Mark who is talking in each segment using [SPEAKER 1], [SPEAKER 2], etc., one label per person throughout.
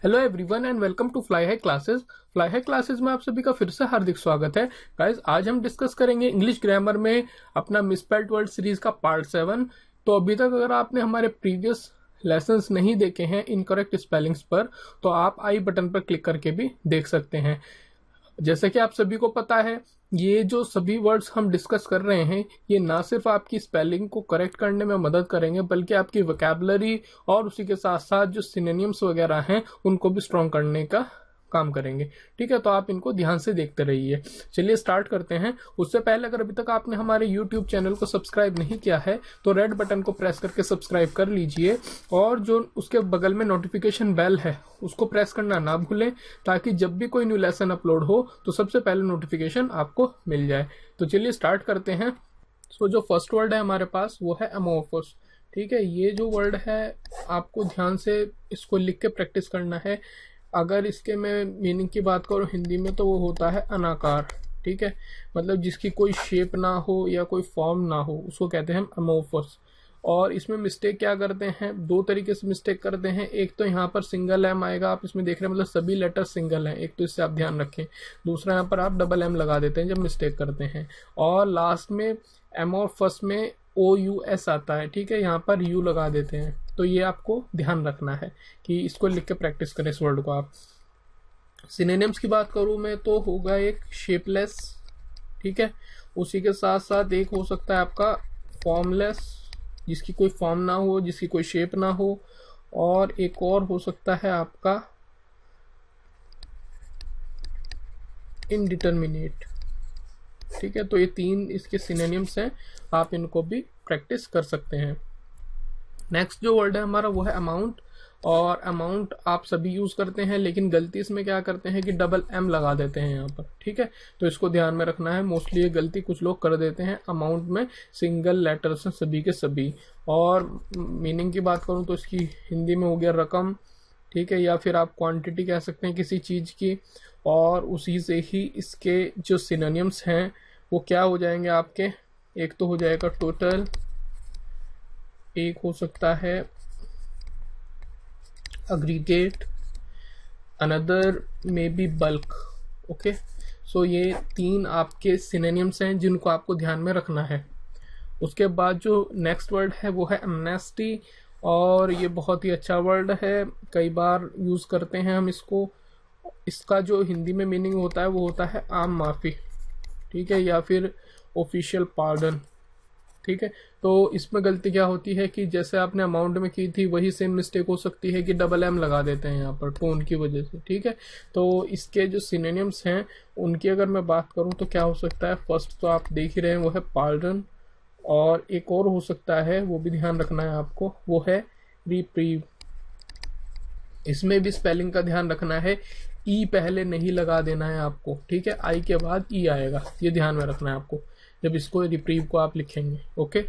[SPEAKER 1] Hello everyone and welcome to fly high classes. Fly high classes में आप सभी का फिर से हार्दिक स्वागत है। गाइस, आज हम डिस्कस करेंगे इंग्लिश ग्रामर में अपना मिसस्पेल्ड वर्ड सीरीज का पार्ट 7। तो अभी तक अगर आपने हमारे प्रीवियस लेसन्स नहीं देखे हैं इनकरेक्ट स्पेलिंग्स पर, तो आप आई बटन पर क्लिक करके भी देख सकते हैं। जैसे कि आप सभी को पता है, ये जो सभी वर्ड्स हम डिस्कस कर रहे हैं ये ना सिर्फ आपकी स्पेलिंग को करेक्ट करने में मदद करेंगे, बल्कि आपकी वोकैबुलरी और उसी के साथ साथ जो सिनोनिम्स वगैरह हैं उनको भी स्ट्रॉन्ग करने का काम करेंगे। ठीक है, तो आप इनको ध्यान से देखते रहिए। चलिए स्टार्ट करते हैं। उससे पहले अगर अभी तक आपने हमारे YouTube चैनल को सब्सक्राइब नहीं किया है तो रेड बटन को प्रेस करके सब्सक्राइब कर लीजिए, और जो उसके बगल में नोटिफिकेशन बेल है उसको प्रेस करना ना भूलें, ताकि जब भी कोई न्यू लेसन अपलोड हो तो सबसे पहले नोटिफिकेशन आपको मिल जाए। तो चलिए स्टार्ट करते हैं। सो जो फर्स्ट वर्ड है हमारे पास वो है अमोर्फस। ठीक है, ये जो वर्ड है आपको ध्यान से इसको लिख के प्रैक्टिस करना है। अगर इसके मैं मीनिंग की बात करूँ हिंदी में तो वो होता है अनाकार। ठीक है, मतलब जिसकी कोई शेप ना हो या कोई फॉर्म ना हो उसको कहते हैं अमोर्फस। और इसमें मिस्टेक क्या करते हैं, दो तरीके से मिस्टेक करते हैं। एक तो यहाँ पर सिंगल एम आएगा, आप इसमें देख रहे हैं, मतलब सभी लेटर सिंगल हैं, एक तो इससे आप ध्यान रखें। दूसरा यहाँ पर आप डबल एम लगा देते हैं जब मिस्टेक करते हैं, और लास्ट में एमोर्फस में OUS आता है। ठीक है, यहाँ पर U लगा देते हैं। तो ये आपको ध्यान रखना है कि इसको लिख के प्रैक्टिस करें इस वर्ड को आप। सिनोनिम्स की बात करूं मैं तो होगा एक शेपलेस। ठीक है, उसी के साथ साथ एक हो सकता है आपका फॉर्मलेस, जिसकी कोई फॉर्म ना हो, जिसकी कोई शेप ना हो, और एक और हो सकता है आपका इनडिटर्मिनेट। ठीक है, तो ये तीन इसके सिनोनिम्स हैं, आप इनको भी प्रैक्टिस कर सकते हैं। नेक्स्ट जो वर्ड है हमारा वो है अमाउंट। और अमाउंट आप सभी यूज करते हैं, लेकिन गलती इसमें क्या करते हैं कि डबल एम लगा देते हैं यहाँ पर। ठीक है, तो इसको ध्यान में रखना है। मोस्टली ये गलती कुछ लोग कर देते हैं, अमाउंट में सिंगल लेटर्स हैं सभी के सभी। और मीनिंग की बात करूँ तो इसकी हिंदी में हो गया रकम। ठीक है, या फिर आप क्वांटिटी कह सकते हैं किसी चीज की। और उसी से ही इसके जो सिनोनिम्स हैं वो क्या हो जाएंगे आपके, एक तो हो जाएगा टोटल, एक हो सकता है अग्रीगेट, अनदर में बी बल्क। ओके, सो ये तीन आपके सिनोनिम्स हैं जिनको आपको ध्यान में रखना है। उसके बाद जो नेक्स्ट वर्ड है वो है एमनेस्टी, और ये बहुत ही अच्छा वर्ड है, कई बार यूज करते हैं हम इसको। इसका जो हिंदी में मीनिंग होता है वो होता है आम माफी। ठीक है, या फिर ऑफिशियल पार्डन। ठीक है, तो इसमें गलती क्या होती है कि जैसे आपने अमाउंट में की थी वही सेम मिस्टेक हो सकती है कि डबल एम लगा देते हैं यहाँ पर टोन की वजह से। ठीक है, तो इसके जो सिनोनिम्स हैं उनकी अगर मैं बात करूँ तो क्या हो सकता है, फर्स्ट तो आप देख ही रहे हैं वो है पार्डन, और एक और हो सकता है वो भी ध्यान रखना है आपको, वो है रिप्रीव। इसमें भी स्पेलिंग का ध्यान रखना है, ई पहले नहीं लगा देना है आपको। ठीक है, आई के बाद ई आएगा, ये ध्यान में रखना है आपको जब इसको रिप्रीव को आप लिखेंगे। Okay,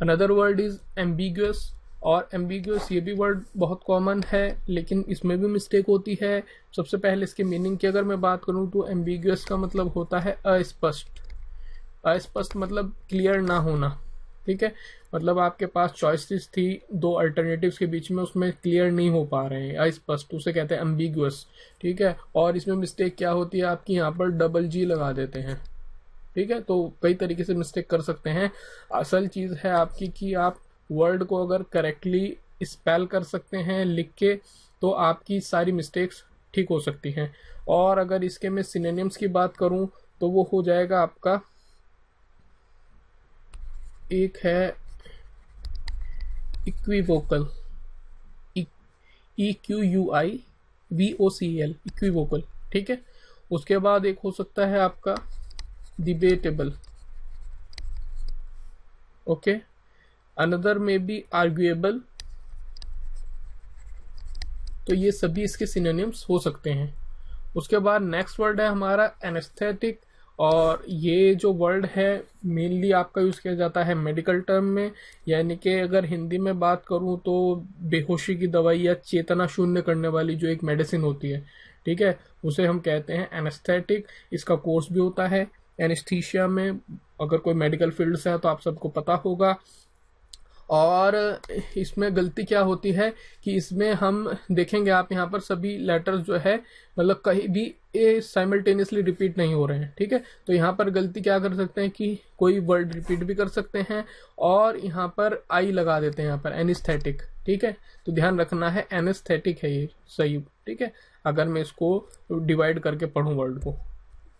[SPEAKER 1] another word is ambiguous. और एम्बिगुअस ये भी वर्ड बहुत कॉमन है, लेकिन इसमें भी मिस्टेक होती है। सबसे पहले इसके मीनिंग की अगर मैं बात करूं तो एम्बिगुअस का मतलब होता है अस्पष्ट। अस्पष्ट मतलब क्लियर ना होना। ठीक है, मतलब आपके पास चॉइसेस थी दो अल्टरनेटिव्स के बीच में, उसमें क्लियर नहीं हो पा रहे हैं, अस्पष्ट, उसे कहते हैं एम्बिगुअस। ठीक है, और इसमें मिस्टेक क्या होती है आपकी, यहाँ पर डबल जी लगा देते हैं। ठीक है, तो कई तरीके से मिस्टेक कर सकते हैं। असल चीज है आपकी कि आप वर्ड को अगर करेक्टली स्पेल कर सकते हैं लिख के, तो आपकी सारी मिस्टेक्स ठीक हो सकती हैं। और अगर इसके मैं सिनोनिम्स की बात करूं तो वो हो जाएगा आपका, एक है इक्विवोकल, EQUIVOCL, इक्विवोकल। ठीक है, उसके बाद एक हो सकता है आपका डिबेटेबल। ओके, अनदर में बी आर्ग्यूएबल। तो ये सभी इसके सिनोनिम्स हो सकते हैं। उसके बाद नेक्स्ट वर्ड है हमारा एनेस्थेटिक, और ये जो वर्ड है मेनली आपका यूज किया जाता है मेडिकल टर्म में, यानी कि अगर हिंदी में बात करूं तो बेहोशी की दवाई या चेतना शून्य करने वाली जो एक मेडिसिन होती है, ठीक है, उसे हम कहते हैं एनेस्थेटिक। इसका कोर्स भी होता है एनेस्थीसिया में, अगर कोई मेडिकल फील्ड से है तो आप सबको पता होगा। और इसमें गलती क्या होती है कि इसमें हम देखेंगे, आप यहाँ पर सभी लेटर्स जो है मतलब कहीं भी ए साइमल्टेनियसली रिपीट नहीं हो रहे हैं, ठीक है। तो यहाँ पर गलती क्या कर सकते हैं कि कोई वर्ड रिपीट भी कर सकते हैं और यहाँ पर आई लगा देते हैं, यहाँ पर एनेस्थेटिक, ठीक है। तो ध्यान रखना है एनेस्थेटिक है ये सही, ठीक है। अगर मैं इसको डिवाइड करके पढ़ूं वर्ड को,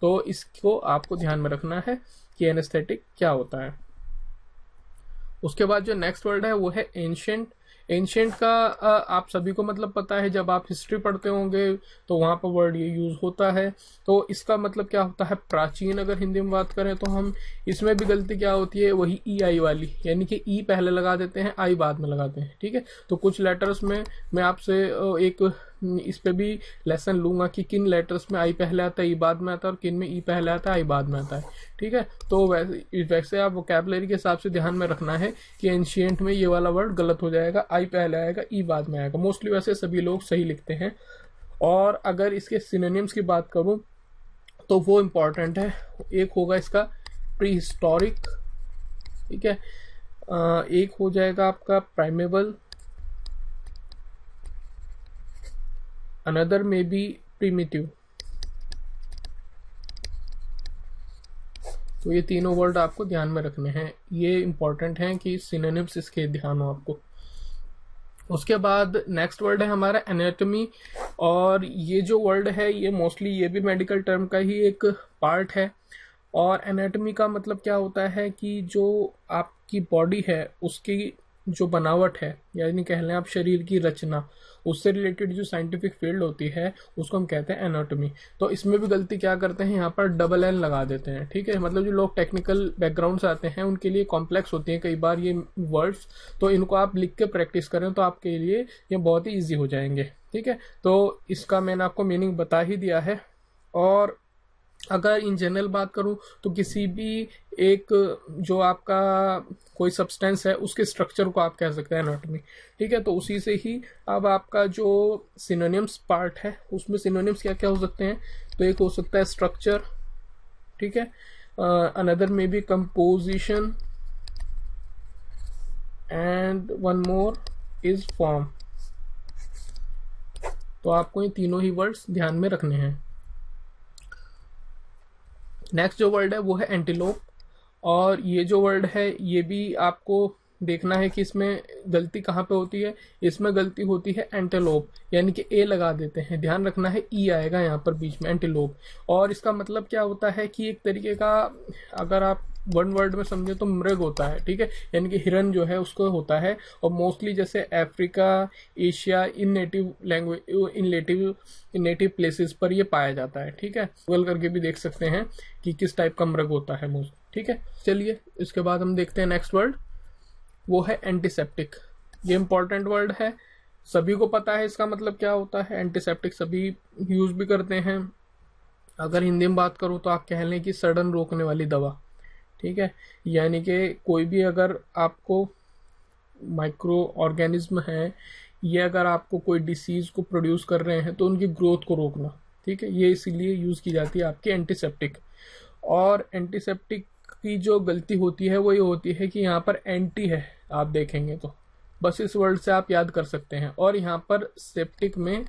[SPEAKER 1] तो इसको आपको ध्यान में रखना है कि एनेस्थेटिक क्या होता है। उसके बाद जो नेक्स्ट वर्ड है वो है एंशिएंट। एंशिएंट का आप सभी को मतलब पता है, जब आप हिस्ट्री पढ़ते होंगे तो वहां पर वर्ड ये यूज होता है। तो इसका मतलब क्या होता है, प्राचीन। अगर हिंदी में बात करें तो हम इसमें भी गलती क्या होती है, वही ई आई वाली, यानी कि ई पहले लगा देते हैं, आई बाद में लगाते हैं, ठीक है। तो कुछ लेटर्स में मैं आपसे एक इस पे भी लेसन लूंगा कि किन लेटर्स में आई पहले आता है, ई बाद में आता है, और किन में ई पहले आता है, आई बाद में आता है, ठीक है। तो वैसे आप वोकैबुलरी के हिसाब से ध्यान में रखना है कि एंशिएंट में ये वाला वर्ड गलत हो जाएगा, आई पहले आएगा, ई बाद में आएगा। मोस्टली वैसे सभी लोग सही लिखते हैं। और अगर इसके सिनोनिम्स की बात करूं तो वो इम्पोर्टेंट है। एक होगा इसका प्री हिस्टोरिक, ठीक है। एक हो जाएगा आपका प्राइमेबल, अनदर में बी प्रीमिटिव। तो ये तीनों वर्ड आपको ध्यान में रखने हैं, ये इंपॉर्टेंट हैं कि सिनोनिम्स इसके ध्यान हो आपको। उसके बाद नेक्स्ट वर्ड है हमारा एनाटॉमी। और ये जो वर्ड है ये मोस्टली ये भी मेडिकल टर्म का ही एक पार्ट है। और एनाटॉमी का मतलब क्या होता है कि जो आपकी बॉडी है उसकी जो बनावट है, यानी कह लें आप शरीर की रचना, उससे रिलेटेड जो साइंटिफिक फील्ड होती है उसको हम कहते हैं एनाटॉमी। तो इसमें भी गलती क्या करते हैं, यहाँ पर डबल एल लगा देते हैं, ठीक है। मतलब जो लोग टेक्निकल बैकग्राउंड से आते हैं उनके लिए कॉम्प्लेक्स होती हैं कई बार ये वर्ड्स, तो इनको आप लिख के प्रैक्टिस करें तो आपके लिए ये बहुत ही ईजी हो जाएंगे, ठीक है। तो इसका मैंने आपको मीनिंग बता ही दिया है। और अगर इन जनरल बात करूं तो किसी भी एक जो आपका कोई सब्सटेंस है उसके स्ट्रक्चर को आप कह सकते हैं एनाटॉमी, ठीक है। तो उसी से ही अब आपका जो सिनोनिम्स पार्ट है उसमें सिनोनिम्स क्या क्या हो सकते हैं, तो एक हो सकता है स्ट्रक्चर, ठीक है। अनदर में B composition and one more is form. तो आपको ये तीनों ही वर्ड्स ध्यान में रखने हैं। नेक्स्ट जो वर्ड है वो है एंटीलोप। और ये जो वर्ड है ये भी आपको देखना है कि इसमें गलती कहाँ पे होती है। इसमें गलती होती है एंटीलोप, यानी कि ए लगा देते हैं, ध्यान रखना है ई आएगा यहाँ पर बीच में, एंटीलोप। और इसका मतलब क्या होता है कि एक तरीके का, अगर आप वन वर्ड में समझे तो मृग होता है, ठीक है, यानी कि हिरन जो है उसको होता है। और मोस्टली जैसे Africa, Asia, in native language, in native places पर ये पाया जाता है, ठीक है। गूगल करके भी देख सकते हैं कि किस टाइप का मृग होता है मोस्ट, ठीक है। चलिए इसके बाद हम देखते हैं नेक्स्ट वर्ड, वो है एंटीसेप्टिक। ये इंपॉर्टेंट वर्ड है, सभी को पता है इसका मतलब क्या होता है। एंटीसेप्टिक सभी यूज भी करते हैं। अगर हिंदी में बात करूँ तो आप कह लें कि सड़न रोकने वाली दवा, ठीक है। यानी कि कोई भी अगर आपको माइक्रो ऑर्गेनिज्म है, ये अगर आपको कोई डिसीज को प्रोड्यूस कर रहे हैं तो उनकी ग्रोथ को रोकना, ठीक है। ये इसीलिए यूज की जाती है आपकी एंटीसेप्टिक। और एंटीसेप्टिक की जो गलती होती है वो ये होती है कि यहाँ पर एंटी है, आप देखेंगे तो बस इस वर्ड से आप याद कर सकते हैं। और यहाँ पर सेप्टिक में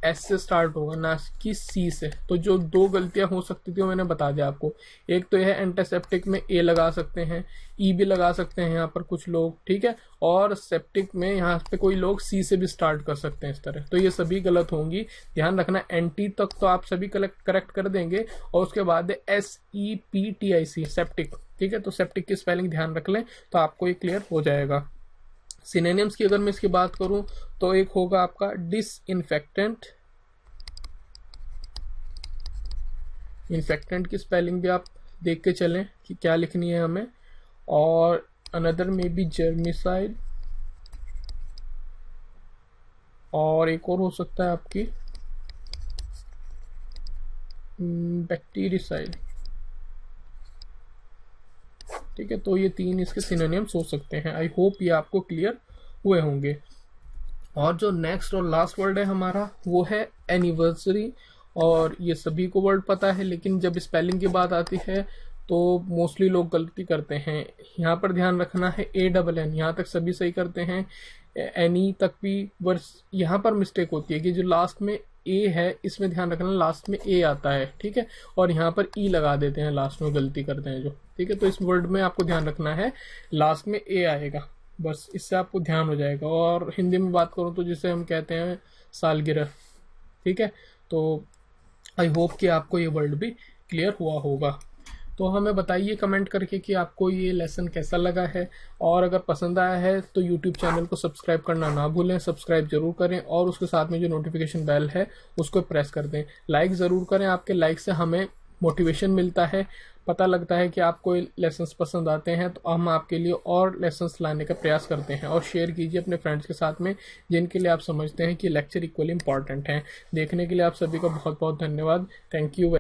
[SPEAKER 1] एस से स्टार्ट होगा ना कि सी से। तो जो दो गलतियां हो सकती थी वो मैंने बता दिया आपको। एक तो यह एंटीसेप्टिक में ए लगा सकते हैं, ई भी लगा सकते हैं यहाँ पर कुछ लोग, ठीक है। और सेप्टिक में यहाँ पे कोई लोग सी से भी स्टार्ट कर सकते हैं इस तरह। तो ये सभी गलत होंगी, ध्यान रखना। एंटी तक तो आप सभी करेक्ट कर देंगे। और उसके बाद SEPTIC सेप्टिक, ठीक है। तो सेप्टिक की स्पेलिंग ध्यान रख लें तो आपको ये क्लियर हो जाएगा। सिनोनिम्स की अगर मैं इसकी बात करूं तो एक होगा आपका डिसइंफेक्टेंट। इन्फेक्टेंट की स्पेलिंग भी आप देख के चलें कि क्या लिखनी है हमें। और अनदर में भी जर्मिसाइड। और एक और हो सकता है आपकी बैक्टीरिसाइड, ठीक है। तो ये तीन इसके सिनोनिम्स हो सकते हैं। आई होप ये आपको क्लियर हुए होंगे। और जो नेक्स्ट और लास्ट वर्ड है हमारा वो है एनिवर्सरी। और ये सभी को वर्ड पता है, लेकिन जब स्पेलिंग की बात आती है तो मोस्टली लोग गलती करते हैं। यहाँ पर ध्यान रखना है ANN, यहाँ तक सभी सही करते हैं, एनी तक भी वर्स यहाँ पर मिस्टेक होती है कि जो लास्ट में ए है इसमें ध्यान रखना लास्ट में ए आता है, ठीक है, और यहाँ पर ई लगा देते हैं लास्ट में, गलती करते हैं जो, ठीक है। तो इस वर्ड में आपको ध्यान रखना है लास्ट में ए आएगा, बस इससे आपको ध्यान हो जाएगा। और हिंदी में बात करूँ तो जिसे हम कहते हैं सालगिरह, ठीक है। तो आई होप कि आपको ये वर्ड भी क्लियर हुआ होगा। तो हमें बताइए कमेंट करके कि आपको ये लेसन कैसा लगा है, और अगर पसंद आया है तो यूट्यूब चैनल को सब्सक्राइब करना ना भूलें, सब्सक्राइब जरूर करें और उसके साथ में जो नोटिफिकेशन बेल है उसको प्रेस कर दें। लाइक ज़रूर करें, आपके लाइक से हमें मोटिवेशन मिलता है, पता लगता है कि आपको लेसन्स पसंद आते हैं, तो हम आपके लिए और लेसन्स लाने का प्रयास करते हैं। और शेयर कीजिए अपने फ्रेंड्स के साथ में जिनके लिए आप समझते हैं कि लेक्चर इक्वली इंपॉर्टेंट हैं। देखने के लिए आप सभी का बहुत बहुत धन्यवाद। Thank you.